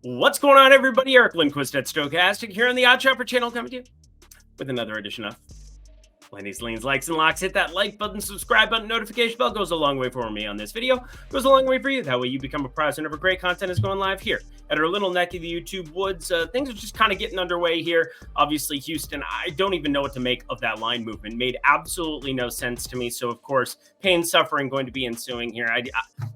What's going on, everybody? Eric Lindquist at Stokastic here on the Odd Shopper channel, coming to you with another edition of Lindy's Leans, Likes, and Locks. Hit that like button, subscribe button, notification bell. Goes a long way for me on this video. Goes a long way for you. That way you become a prize whenever great content is going live here at our little neck of the YouTube woods. Things are just kind of getting underway here. Obviously, Houston, I don't even know what to make of that line movement. Made absolutely no sense to me. So, of course, pain, suffering going to be ensuing here.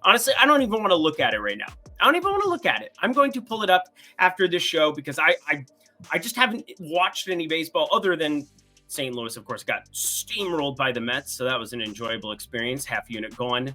Honestly, I don't even want to look at it right now. I don't even want to look at it. I'm going to pull it up after this show because I just haven't watched any baseball other than St. Louis, of course, got steamrolled by the Mets, so that was an enjoyable experience. Half unit gone,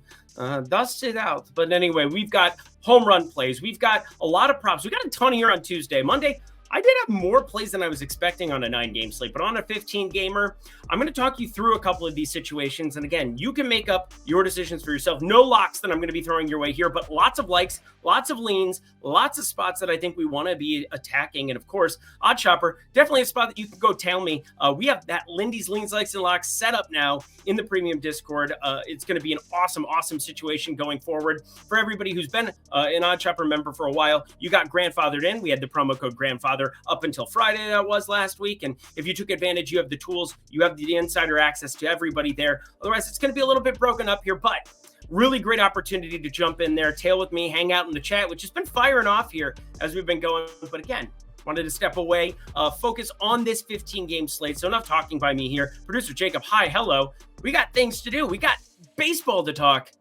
dusted out. But anyway, we've got home run plays. We've got a lot of props. We got a ton here on Tuesday. Monday, I did have more plays than I was expecting on a 9-game slate, but on a 15-gamer, I'm going to talk you through a couple of these situations. And again, you can make up your decisions for yourself. No locks that I'm going to be throwing your way here, but lots of likes, lots of leans, lots of spots that I think we want to be attacking. And of course, Odd Shopper, definitely a spot that you can go tell me. We have that Lindy's Leans, Likes, and Locks set up now in the premium Discord. It's going to be an awesome situation going forward. For everybody who's been an Odd Shopper member for a while, you got grandfathered in. We had the promo code grandfather up until Friday, that was last week. And if you took advantage, you have the tools, you have the insider access to everybody there. Otherwise, it's going to be a little bit broken up here, but really great opportunity to jump in there, tail with me, hang out in the chat, which has been firing off here as we've been going. But again, wanted to step away, focus on this 15-game slate. So enough talking by me here. Producer Jacob, hi, hello. We got things to do. We got baseball to talk.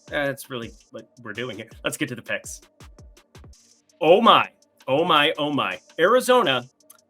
That's really what we're doing here. Let's get to the picks. Oh my. Arizona,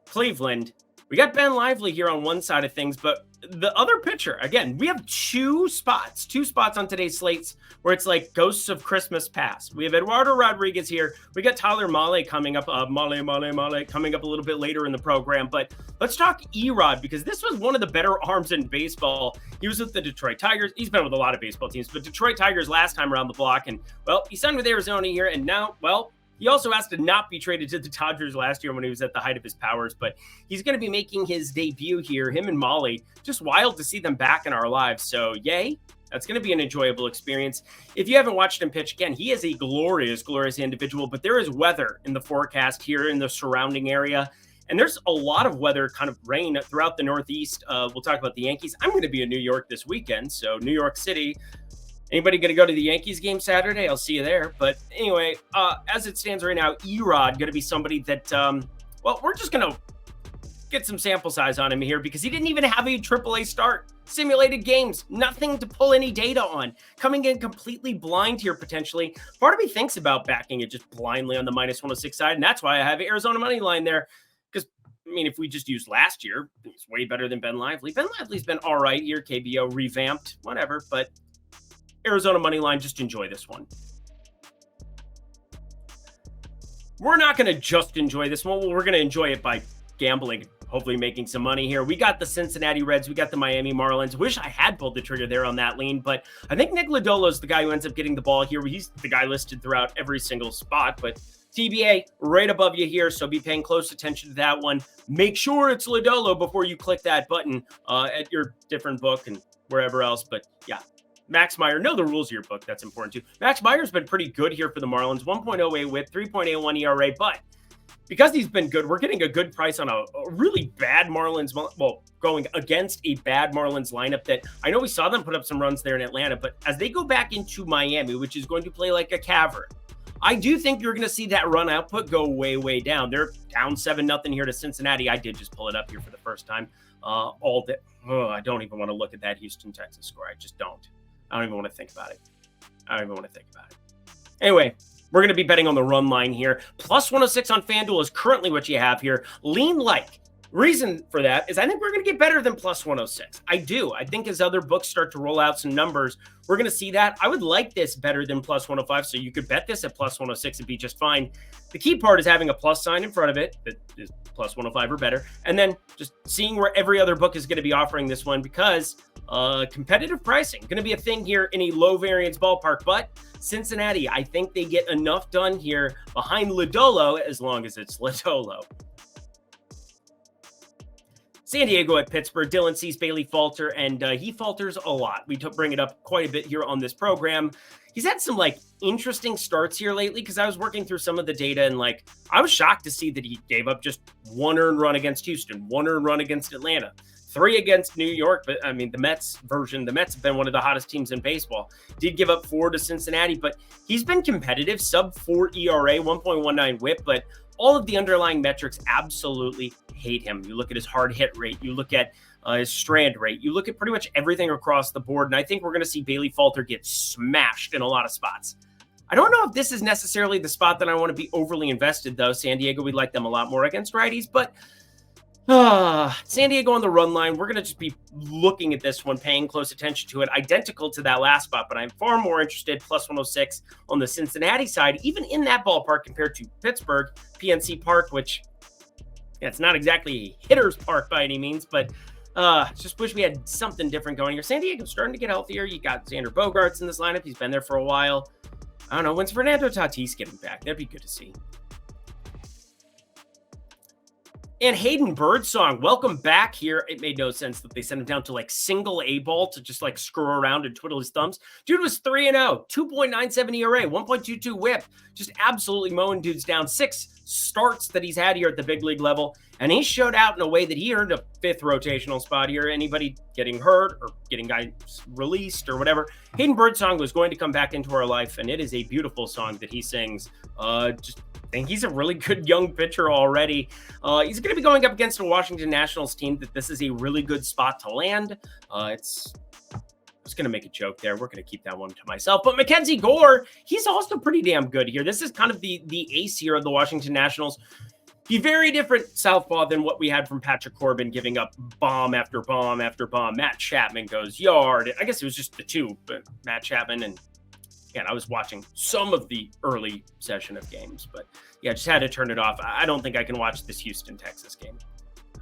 Cleveland. We got Ben Lively here on one side of things, but the other pitcher, again, we have two spots on today's slates where it's like ghosts of Christmas past. We have Eduardo Rodriguez here. We got Tyler Mahle coming up, Mahle coming up a little bit later in the program. But let's talk Erod, because this was one of the better arms in baseball. He was with the Detroit Tigers. He's been with a lot of baseball teams, but Detroit Tigers last time around the block. And, well, he signed with Arizona here, and now, well, he also asked to not be traded to the Dodgers last year when he was at the height of his powers, but he's going to be making his debut here. Him and Mahle, just wild to see them back in our lives. So, yay. That's going to be an enjoyable experience. If you haven't watched him pitch, again, he is a glorious individual, but there is weather in the forecast here in the surrounding area. And there's a lot of weather, kind of rain throughout the Northeast. We'll talk about the Yankees. I'm going to be in New York this weekend, so New York City. Anybody going to go to the Yankees game Saturday? I'll see you there. But anyway, as it stands right now, Erod going to be somebody that, well, we're just going to get some sample size on him here because he didn't even have a AAA start. Simulated games, nothing to pull any data on. Coming in completely blind here potentially. Part of me thinks about backing it just blindly on the -106 side, and that's why I have Arizona money line there. Because, I mean, if we just used last year, it's way better than Ben Lively. Ben Lively's been all right here, KBO revamped, whatever, but Arizona money line, just enjoy this one. We're not going to just enjoy this one. We're going to enjoy it by gambling, hopefully making some money here. We got the Cincinnati Reds. We got the Miami Marlins. Wish I had pulled the trigger there on that lean, but I think Nick Lodolo is the guy who ends up getting the ball here. He's the guy listed throughout every single spot, but TBA right above you here, so be paying close attention to that one. Make sure it's Lodolo before you click that button at your different book and wherever else, but yeah. Max Meyer, know the rules of your book. That's important too. Max Meyer's been pretty good here for the Marlins. 1.08 whip, 3.81 ERA. But because he's been good, we're getting a good price on a really bad Marlins. Well, going against a bad Marlins lineup that I know we saw them put up some runs there in Atlanta. But as they go back into Miami, which is going to play like a cavern, I do think you're going to see that run output go way down. They're down 7-0 here to Cincinnati. I did just pull it up here for the first time. I don't even want to look at that Houston, Texas score. I just don't. I don't even want to think about it. Anyway, we're going to be betting on the run line here. +106 on FanDuel is currently what you have here. Lean like. Reason for that is I think we're going to get better than +106. I do. I think as other books start to roll out some numbers, we're going to see that. I would like this better than +105, so you could bet this at +106 and be just fine. The key part is having a plus sign in front of it that is +105 or better, and then just seeing where every other book is going to be offering this one because competitive pricing going to be a thing here in a low variance ballpark. But Cincinnati, I think they get enough done here behind Lodolo as long as it's Lodolo. San Diego at Pittsburgh. Dylan sees Bailey falter, and he falters a lot. We bring it up quite a bit here on this program. He's had some interesting starts here lately because I was working through some of the data, and I was shocked to see that he gave up just 1 earned run against Houston, 1 earned run against Atlanta, 3 against New York. But I mean, the Mets have been one of the hottest teams in baseball. Did give up 4 to Cincinnati, but he's been competitive, sub 4 ERA, 1.19 whip, but all of the underlying metrics absolutely hate him. You look at his hard hit rate, you look at his strand rate, you look at pretty much everything across the board, and I think we're going to see Bailey Falter get smashed in a lot of spots. I don't know if this is necessarily the spot that I want to be overly invested, though. San Diego, we like them a lot more against righties, but San Diego on the run line, we're going to just be looking at this one, paying close attention to it, identical to that last spot, but I'm far more interested, plus 106 on the Cincinnati side, even in that ballpark compared to Pittsburgh, PNC Park, which, yeah, it's not exactly a hitter's park by any means, but just wish we had something different going here. San Diego's starting to get healthier. You got Xander Bogaerts in this lineup. He's been there for a while. I don't know. When's Fernando Tatis getting back? That'd be good to see. And Hayden Birdsong, welcome back here. It made no sense that they sent him down to single A ball to just screw around and twiddle his thumbs. Dude was 3-0, 2.97 ERA, 1.22 whip, just absolutely mowing dudes down. 6 starts that he's had here at the big league level, and he showed out in a way that he earned a 5th rotational spot here. Anybody getting hurt or getting guys released or whatever, Hayden Birdsong was going to come back into our life, and it is a beautiful song that he sings. Just think he's a really good young pitcher already. He's going to be going up against a Washington Nationals team that this is a really good spot to land. I was going to make a joke there. We're going to keep that one to myself. But Mackenzie Gore, he's also pretty damn good here. This is kind of the ace here of the Washington Nationals. He's very different southpaw than what we had from Patrick Corbin, giving up bomb after bomb after bomb. Matt Chapman goes yard. I guess it was just the 2, but Matt Chapman and again, I was watching some of the early session of games, but yeah, just had to turn it off. I don't think I can watch this Houston-Texas game.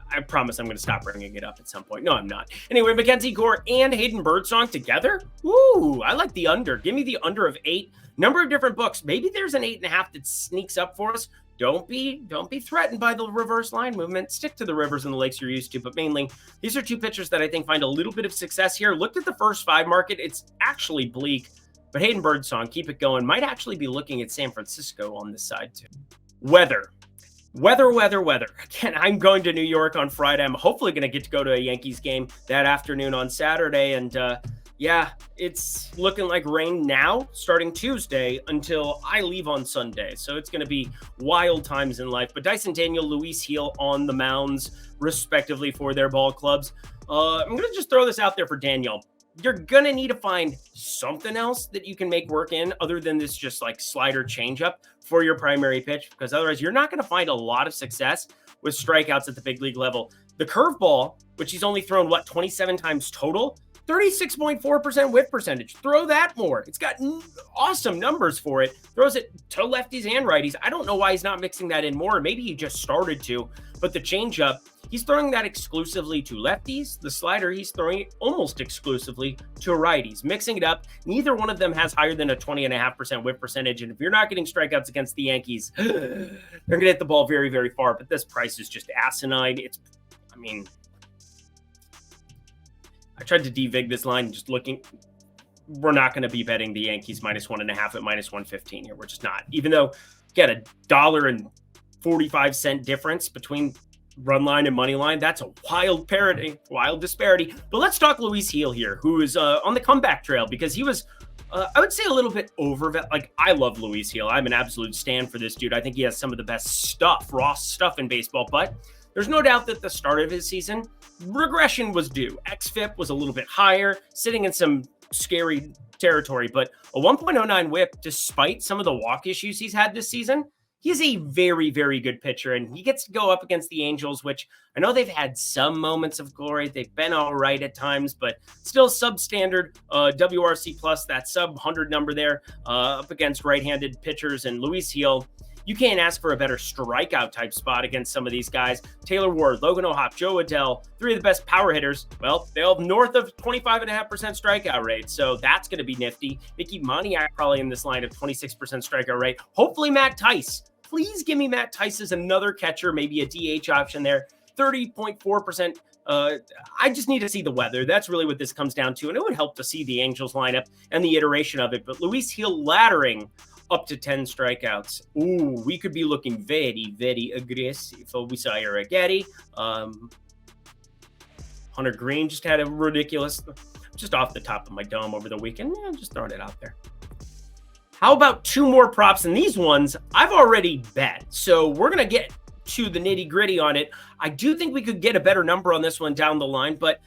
I promise I'm going to stop bringing it up at some point. No, I'm not. Anyway, Mackenzie Gore and Hayden Birdsong together. Ooh, I like the under. Give me the under of 8. Number of different books. Maybe there's an 8.5 that sneaks up for us. Don't be threatened by the reverse line movement. Stick to the rivers and the lakes you're used to, but mainly these are 2 pitchers that I think find a little bit of success here. Looked at the first 5 market. It's actually bleak. But Hayden Birdsong, keep it going. Might actually be looking at San Francisco on this side too. Weather. Again, I'm going to New York on Friday. I'm hopefully going to get to go to a Yankees game that afternoon on Saturday. And yeah, it's looking like rain now, starting Tuesday until I leave on Sunday. So it's going to be wild times in life. But Dyson Daniel, Luis Gil on the mounds, respectively, for their ball clubs. I'm going to just throw this out there for Daniel. You're going to need to find something else that you can make work in other than this just slider changeup for your primary pitch, because otherwise you're not going to find a lot of success with strikeouts at the big league level. The curveball, which he's only thrown, 27 times total, 36.4% whiff percentage. Throw that more. It's got awesome numbers for it. Throws it to lefties and righties. I don't know why he's not mixing that in more. Maybe he just started to, but the changeup, he's throwing that exclusively to lefties. The slider, he's throwing it almost exclusively to righties, mixing it up. Neither one of them has higher than a 20.5% whip percentage. And if you're not getting strikeouts against the Yankees, they're going to hit the ball very, very far. But this price is just asinine. I tried to devig this line, just looking. We're not going to be betting the Yankees -1.5 at -115 here. We're just not. Even though, again, $1.45 difference between run line and money line, that's a wild disparity. But let's talk Luis Gil here, who is on the comeback trail, because he was, I would say, a little bit I love Luis Gil. I'm an absolute stan for this dude. I think he has some of the best stuff, raw stuff in baseball, but there's no doubt that the start of his season, regression was due. XFIP was a little bit higher, sitting in some scary territory, but a 1.09 whip, despite some of the walk issues he's had this season, he's a very, very good pitcher, and he gets to go up against the Angels, which I know they've had some moments of glory. They've been all right at times, but still substandard WRC plus, that sub 100 number there, up against right-handed pitchers. And Luis Gil, you can't ask for a better strikeout type spot against some of these guys. Taylor Ward, Logan O'Hoppe, Joe Adell, 3 of the best power hitters. Well, they'll have north of 25.5% strikeout rate, so that's going to be nifty. Mickey Moniak probably in this line of 26% strikeout rate. Hopefully Matt Tice. Please give me Matt Tice as another catcher, maybe a DH option there. 30.4% I just need to see the weather. That's really what this comes down to. And it would help to see the Angels lineup and the iteration of it. But Luis Gil laddering up to 10 strikeouts. Ooh, we could be looking very, very aggressive. We saw Arrighetti. Hunter Green just had a ridiculous, just off the top of my dome over the weekend. Yeah, I'm just throwing it out there. How about 2 more props? And these ones I've already bet. So we're going to get to the nitty gritty on it. I do think we could get a better number on this one down the line, but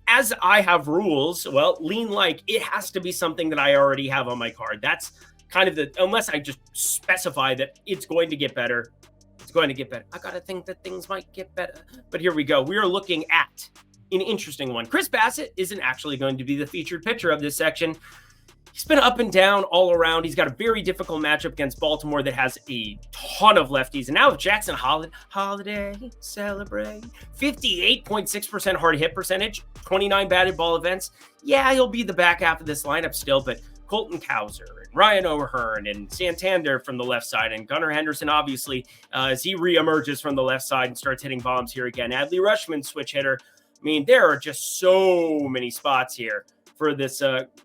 as I have rules, well, lean like it has to be something that I already have on my card. That's kind of unless I just specify that it's going to get better. It's going to get better. I got to think that things might get better. But here we go. We are looking at an interesting one. Chris Bassitt isn't actually going to be the featured pitcher of this section. He's been up and down all around. He's got a very difficult matchup against Baltimore that has a ton of lefties. And now with Jackson Holiday, celebrate. 58.6% hard hit percentage, 29 batted ball events. Yeah, he'll be the back half of this lineup still, but Colton Cowser and Ryan O'Hearn and Santander from the left side, and Gunnar Henderson, obviously, as he reemerges from the left side and starts hitting bombs here again. Adley Rutschman, switch hitter. I mean, there are just so many spots here for this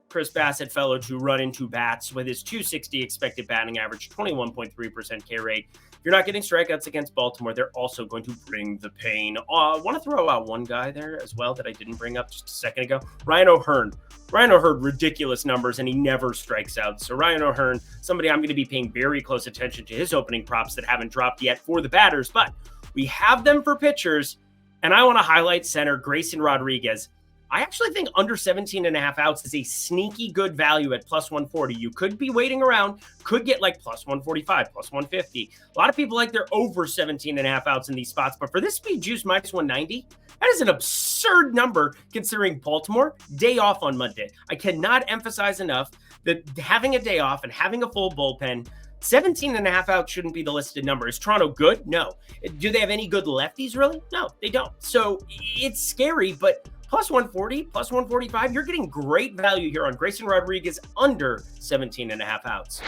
Chris Bassitt fellow to run into bats with his 260 expected batting average, 21.3% K rate. If you're not getting strikeouts against Baltimore, they're also going to bring the pain. I want to throw out one guy there as well that I didn't bring up just a second ago. Ryan O'Hearn. Ryan O'Hearn, ridiculous numbers, and he never strikes out. So Ryan O'Hearn, somebody I'm going to be paying very close attention to his opening props that haven't dropped yet for the batters, but we have them for pitchers, and I want to highlight center Grayson Rodriguez. I actually think under 17.5 outs is a sneaky good value at plus 140. You could be waiting around, could get like plus 145, plus 150. A lot of people like they're over 17.5 outs in these spots, but for this speed juice minus 190, that is an absurd number considering Baltimore, day off on Monday. I cannot emphasize enough that having a day off and having a full bullpen, 17.5 outs shouldn't be the listed number. Is Toronto good? No. Do they have any good lefties, really? No, they don't. So it's scary, but plus 140, plus 145, you're getting great value here on Grayson Rodriguez under 17.5 outs.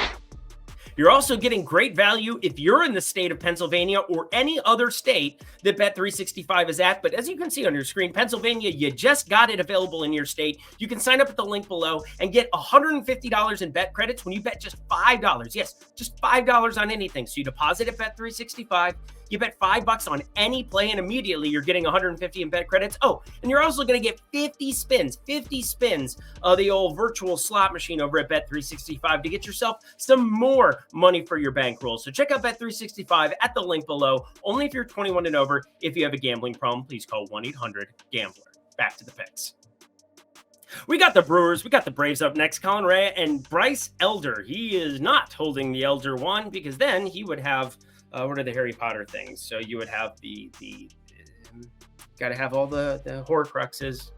You're also getting great value if you're in the state of Pennsylvania or any other state that Bet365 is at. But as you can see on your screen, Pennsylvania, you just got it available in your state. You can sign up at the link below and get $150 in bet credits when you bet just $5. Yes, just $5 on anything. So you deposit at Bet365. You bet $5 on any play, and immediately you're getting 150 in bet credits. Oh, and you're also going to get 50 spins of the old virtual slot machine over at Bet365 to get yourself some more money for your bankroll. So check out Bet365 at the link below. Only if you're 21 and over. If you have a gambling problem, please call 1-800-GAMBLER. Back to the picks. We got the Brewers. We got the Braves up next. Colin Rea and Bryce Elder. He is not holding the Elder one because then he would have what are the Harry Potter things? So you would have the got to have all the Horcruxes.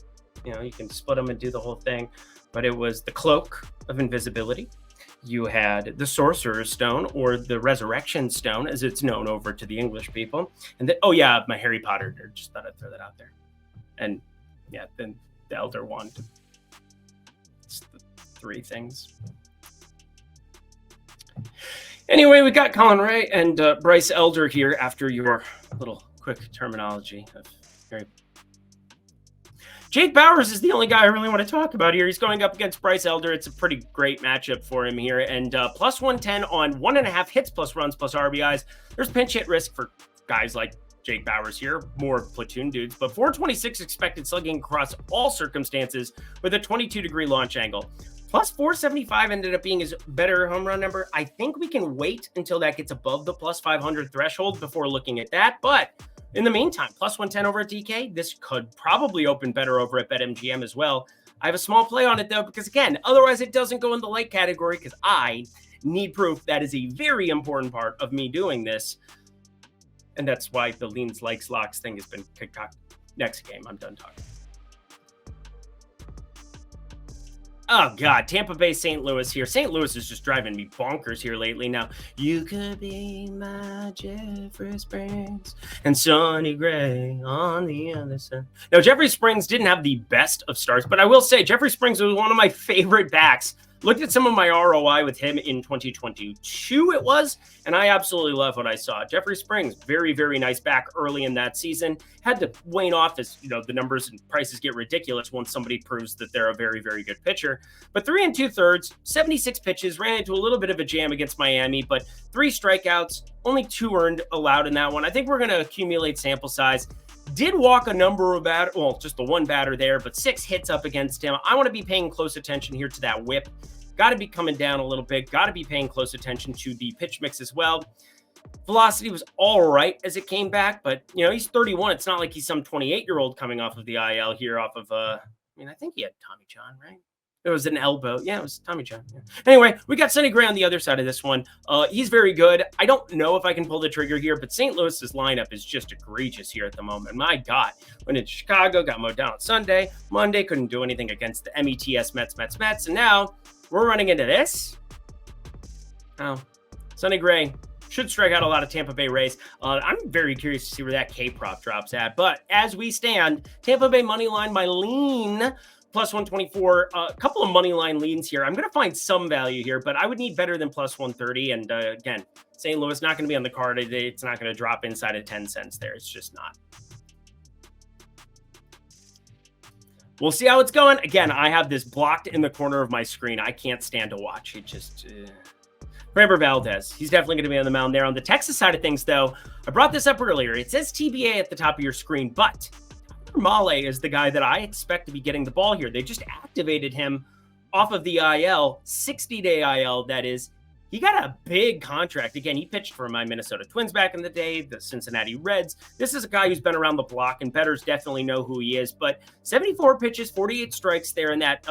You know, you can split them and do the whole thing. But it was the Cloak of Invisibility. You had the Sorcerer's Stone, or the Resurrection Stone, as it's known over to the English people. And then, oh yeah, my Harry Potter nerd. Just thought I'd throw that out there. And yeah, then the Elder Wand. It's the 3 things. Anyway, we got Colin Rea and Bryce Elder here after your little quick terminology of Harry. Jake Bauers is the only guy I really want to talk about here. He's going up against Bryce Elder. It's a pretty great matchup for him here. And plus 110 on 1.5 hits plus runs plus RBIs. There's pinch hit risk for guys like Jake Bauers here, more platoon dudes, but 426 expected slugging across all circumstances with a 22-degree launch angle. Plus 475 ended up being his better home run number. I think we can wait until that gets above the plus 500 threshold before looking at that. But in the meantime, plus 110 over at DK, this could probably open better over at BetMGM as well. I have a small play on it though, because again, otherwise it doesn't go in the light category because I need proof. That is a very important part of me doing this. And that's why the leans, likes, locks thing has been concocted. Next game, I'm done talking. Oh, God, Tampa Bay, St. Louis here. St. Louis is just driving me bonkers here lately. Now, you could be my Jeffrey Springs and Sonny Gray on the other side. Now, Jeffrey Springs didn't have the best of starts, but I will say Jeffrey Springs was one of my favorite backs Looked at some of my ROI with him in 2022 it was, and I absolutely love what I saw. Jeffrey Springs, very, very nice back early in that season. Had to wane off as, the numbers and prices get ridiculous once somebody proves that they're a very, very good pitcher. But 3 2/3, 76 pitches, ran into a little bit of a jam against Miami, but 3 strikeouts, only 2 earned allowed in that one. I think we're going to accumulate sample size. Did walk a number of just the one batter there, but 6 hits up against him. I want to be paying close attention here to that whip. Got to be coming down a little bit. Got to be paying close attention to the pitch mix as well. Velocity was all right as it came back, but, he's 31. It's not like he's some 28-year-old coming off of the IL here off of, I think he had Tommy John, right? It was an elbow. Yeah, it was Tommy John. Yeah. Anyway, we got Sonny Gray on the other side of this one. He's very good. I don't know if I can pull the trigger here, but St. Louis's lineup is just egregious here at the moment. My God. Went into Chicago, got mowed down on Sunday. Monday, couldn't do anything against the METS Mets. And now we're running into this. Oh, Sonny Gray should strike out a lot of Tampa Bay Rays. I'm very curious to see where that K-prop drops at. But as we stand, Tampa Bay money line, my lean, plus 124, a couple of money line leans here. I'm going to find some value here, but I would need better than plus 130. And again, St. Louis not going to be on the card. It's not going to drop inside of 10 cents there. It's just not. We'll see how it's going. Again, I have this blocked in the corner of my screen. I can't stand to watch. It just... Framber Valdez, he's definitely going to be on the mound there. On the Texas side of things, though, I brought this up earlier. It says TBA at the top of your screen, but Male is the guy that I expect to be getting the ball here. They just activated him off of the IL, 60-day IL, that is. He got a big contract. Again, he pitched for my Minnesota Twins back in the day, the Cincinnati Reds. This is a guy who's been around the block, and bettors definitely know who he is. But 74 pitches, 48 strikes there in that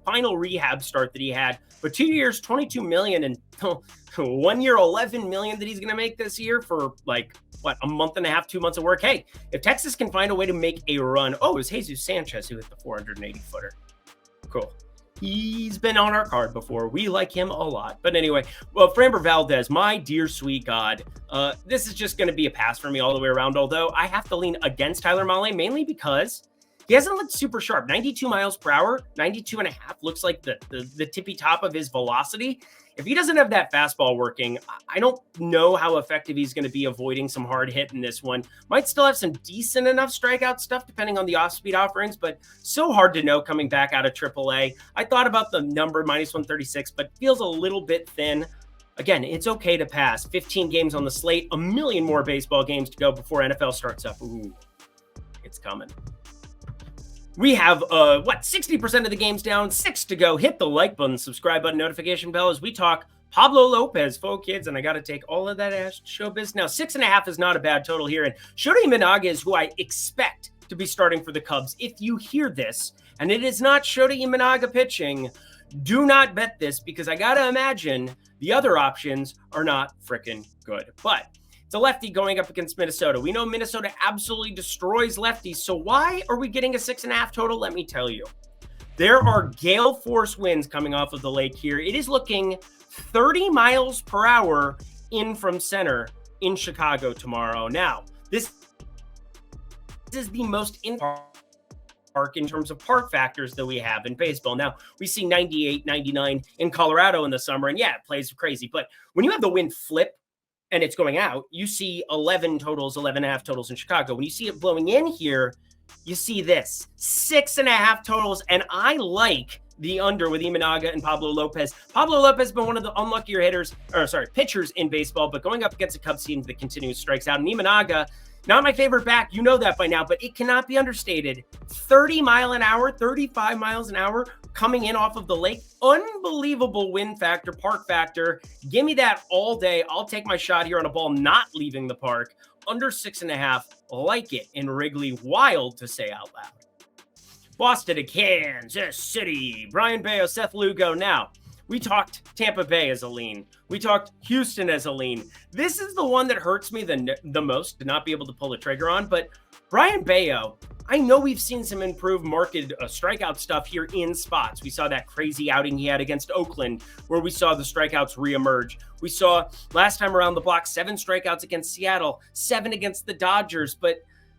final rehab start that he had. But 2 years, $22 million, and 1 year, $11 million that he's going to make this year for a month and a half, 2 months of work. Hey, if Texas can find a way to make a run. Oh, it was Jesus Sanchez who hit the 480-footer. Cool. He's been on our card before. We like him a lot. But anyway, Framber Valdez, my dear sweet God, this is just going to be a pass for me all the way around, although I have to lean against Tyler Mahle, mainly because he hasn't looked super sharp. 92 miles per hour, 92 and a half looks like the tippy top of his velocity. If he doesn't have that fastball working, I don't know how effective he's going to be avoiding some hard hit in this one. Might still have some decent enough strikeout stuff depending on the off-speed offerings, but so hard to know coming back out of AAA. I thought about the number minus 136, but feels a little bit thin. Again, it's okay to pass. 15 games on the slate, a million more baseball games to go before NFL starts up. Ooh, it's coming. We have, 60% of the games down, 6 to go. Hit the like button, subscribe button, notification bell as we talk Pablo Lopez, faux kids, and I got to take all of that showbiz. Now, 6.5 is not a bad total here, and Shota Imanaga is who I expect to be starting for the Cubs. If you hear this, and it is not Shota Imanaga pitching, do not bet this, because I got to imagine the other options are not freaking good. But it's a lefty going up against Minnesota. We know Minnesota absolutely destroys lefties. So why are we getting a 6.5 total? Let me tell you. There are gale force winds coming off of the lake here. It is looking 30 miles per hour in from center in Chicago tomorrow. Now, this is the most in park in terms of park factors that we have in baseball. Now, we see 98, 99 in Colorado in the summer, and yeah, it plays crazy. But when you have the wind flip, and it's going out, you see 11 totals, 11.5 totals in Chicago. When you see it blowing in here, you see this 6.5 totals. And I like the under with Imanaga and Pablo Lopez. Pablo Lopez has been one of the unluckier pitchers in baseball, but going up against a Cubs team that continues strikes out. And Imanaga, not my favorite back. You know that by now, but it cannot be understated. 30 mile an hour, 35 miles an hour coming in off of the lake. Unbelievable wind factor, park factor. Give me that all day. I'll take my shot here on a ball not leaving the park. Under 6.5, like it in Wrigley. Wild to say out loud. Boston to Kansas City. Brian Bayo, Seth Lugo. Now, we talked Tampa Bay as a lean. We talked Houston as a lean. This is the one that hurts me the most to not be able to pull the trigger on. But Brian Bayo, I know we've seen some improved market strikeout stuff here in spots. We saw that crazy outing he had against Oakland where we saw the strikeouts reemerge. We saw last time around the block 7 strikeouts against Seattle, 7 against the Dodgers. But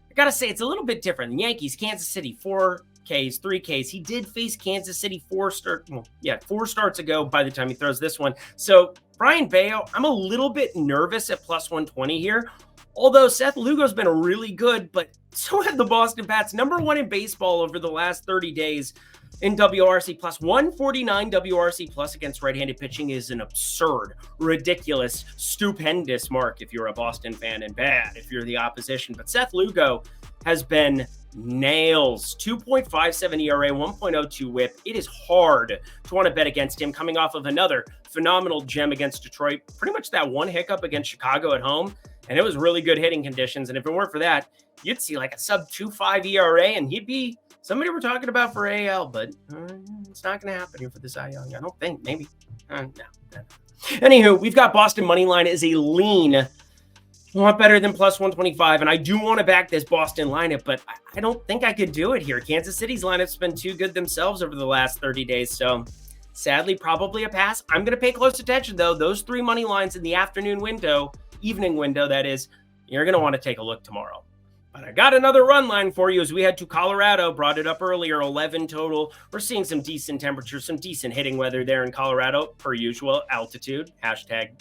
I got to say, it's a little bit different. The Yankees, Kansas City, 4 Ks, 3 Ks. He did face Kansas City 4 starts ago by the time he throws this one. So Brian Bayo, I'm a little bit nervous at plus 120 here. Although Seth Lugo's been really good, but so have the Boston Pats. #1 in baseball over the last 30 days in WRC plus. 149 WRC plus against right-handed pitching is an absurd, ridiculous, stupendous mark if you're a Boston fan, and bad if you're the opposition. But Seth Lugo has been nails. 2.57 ERA, 1.02 whip. It is hard to want to bet against him coming off of another phenomenal gem against Detroit. Pretty much that one hiccup against Chicago at home. And it was really good hitting conditions. And if it weren't for that, you'd see like a sub 2.5 ERA, and he'd be somebody we're talking about for AL, but it's not going to happen here for the Cy Young. I don't think. Maybe. No. Anywho, we've got Boston money line as a lean. A lot better than plus 125, and I do want to back this Boston lineup, but I don't think I could do it here. Kansas City's lineup's been too good themselves over the last 30 days, so sadly, probably a pass. I'm going to pay close attention, though. Those 3 money lines in the afternoon window, evening window, that is, you're going to want to take a look tomorrow. But I got another run line for you as we head to Colorado. Brought it up earlier, 11 total. We're seeing some decent temperatures, some decent hitting weather there in Colorado, per usual. Altitude, hashtag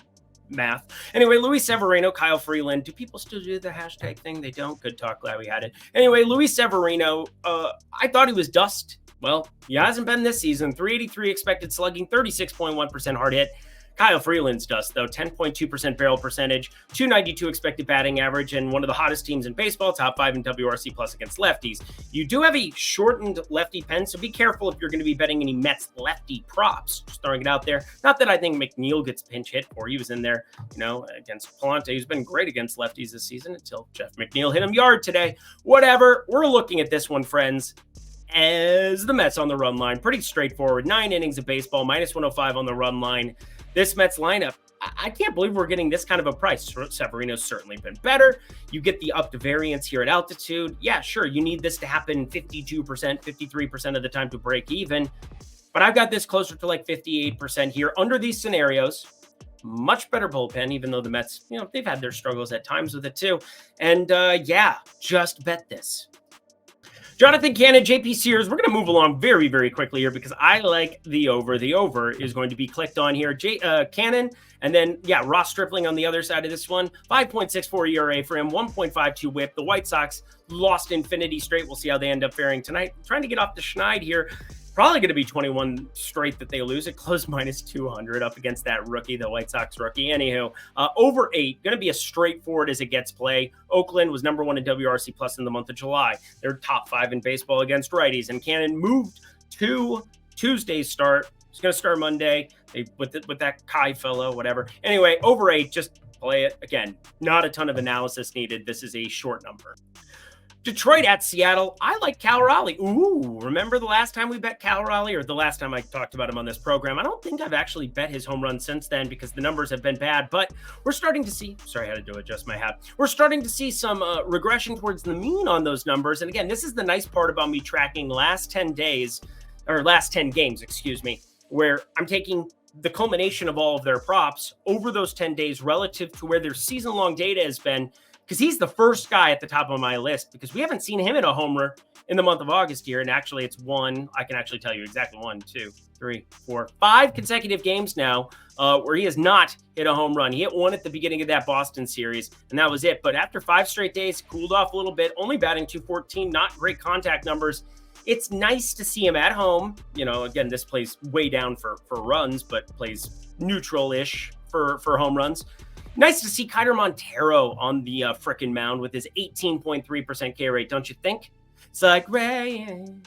math. Anyway, Luis Severino, Kyle Freeland. Do people still do the hashtag thing? They don't. Good talk. Glad we had it. Anyway, Luis Severino, I thought he was dust. Well, he hasn't been this season. 383 expected slugging, 36.1% hard hit. Kyle Freeland's dust, though, 10.2% barrel percentage, 292 expected batting average, and one of the hottest teams in baseball, top 5 in WRC plus against lefties. You do have a shortened lefty pen, so be careful if you're going to be betting any Mets lefty props. Just throwing it out there. Not that I think McNeil gets pinch hit, or he was in there, against Palante. He's been great against lefties this season until Jeff McNeil hit him yard today. Whatever. We're looking at this one, friends, as the Mets on the run line. Pretty straightforward. 9 innings of baseball, minus 105 on the run line. This Mets lineup, I can't believe we're getting this kind of a price. Severino's certainly been better. You get the upped variance here at altitude. Yeah, sure, you need this to happen 52%, 53% of the time to break even. But I've got this closer to like 58% here under these scenarios. Much better bullpen, even though the Mets, they've had their struggles at times with it too. And just bet this. Jonathan Cannon, JP Sears, we're going to move along very, very quickly here because I like the over. The over is going to be clicked on here. Cannon, and then, Ross Stripling on the other side of this one. 5.64 ERA for him, 1.52 whip. The White Sox lost infinity straight. We'll see how they end up faring tonight. Trying to get off the schneid here. Probably going to be 21 straight that they lose. It closed minus 200 up against that rookie, the White Sox rookie. Anywho, over 8, going to be as straightforward as it gets play. Oakland was #1 in WRC plus in the month of July. They're top 5 in baseball against righties. And Cannon moved to Tuesday's start. He's going to start Monday with that Kai fellow, whatever. Anyway, over 8, just play it. Again, not a ton of analysis needed. This is a short number. Detroit at Seattle. I like Cal Raleigh. Ooh, remember the last time we bet Cal Raleigh, or the last time I talked about him on this program? I don't think I've actually bet his home run since then because the numbers have been bad, but we're starting to see, sorry, I had to adjust my hat. We're starting to see some regression towards the mean on those numbers. And again, this is the nice part about me tracking last 10 games, where I'm taking the culmination of all of their props over those 10 days relative to where their season-long data has been, because he's the first guy at the top of my list because we haven't seen him hit a homer in the month of August here. And actually it's I can actually tell you exactly 1, 2, 3, 4, 5 consecutive games now where he has not hit a home run. He hit 1 at the beginning of that Boston series, and that was it. But after 5 straight days, cooled off a little bit, only batting .214, not great contact numbers. It's nice to see him at home. Again, this plays way down for runs, but plays neutral-ish for home runs. Nice to see Kiter Montero on the frickin' mound with his 18.3% K rate, don't you think? It's like rain.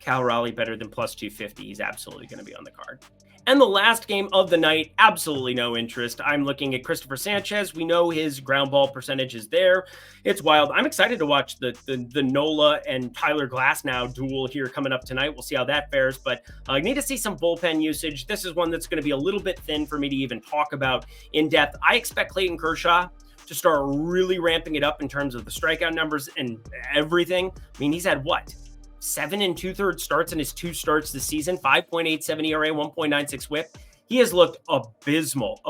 Cal Raleigh better than plus 250. He's absolutely going to be on the card. And the last game of the night, absolutely no interest. I'm looking at Christopher Sanchez. We know his ground ball percentage is there. It's wild. I'm excited to watch the Nola and Tyler Glasnow duel here coming up tonight. We'll see how that fares, but I need to see some bullpen usage. This is one that's going to be a little bit thin for me to even talk about in depth. I expect Clayton Kershaw to start really ramping it up in terms of the strikeout numbers and everything. I mean, he's had 7 2/3 starts in his 2 starts this season, 5.87 ERA, 1.96 whip. He has looked abysmal.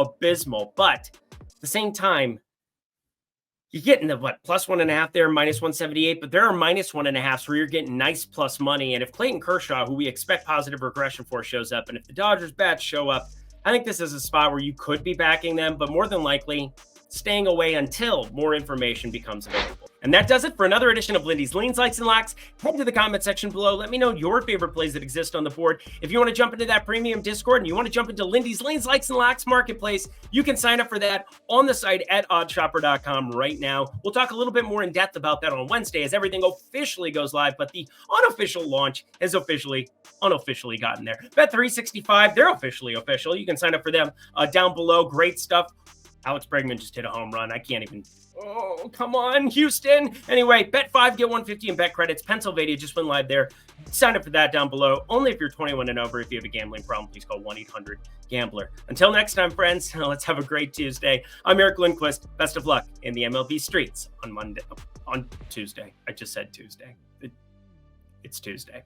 But at the same time, You're getting the what, plus 1.5 there, minus 178, but there are minus 1.5s where you're getting nice plus money. And if Clayton Kershaw, who we expect positive regression for, shows up, and if the Dodgers bats show up, I think this is a spot where you could be backing them, but more than likely staying away until more information becomes available. And that does it for another edition of Lindy's Leans, Likes, and Locks. Head to the comment section below. Let me know your favorite plays that exist on the board. If you want to jump into that premium Discord and you want to jump into Lindy's Leans, Likes, and Locks marketplace, you can sign up for that on the site at oddshopper.com right now. We'll talk a little bit more in depth about that on Wednesday as everything officially goes live, but the unofficial launch has unofficially gotten there. Bet365, they're officially official. You can sign up for them down below. Great stuff. Alex Bregman just hit a home run. I can't even. Oh, come on, Houston. Anyway, bet 5, get 150 in bet credits. Pennsylvania just went live there. Sign up for that down below. Only if you're 21 and over. If you have a gambling problem, please call 1-800-GAMBLER. Until next time, friends, let's have a great Tuesday. I'm Eric Lindquist. Best of luck in the MLB streets on Tuesday. I just said Tuesday. It's Tuesday.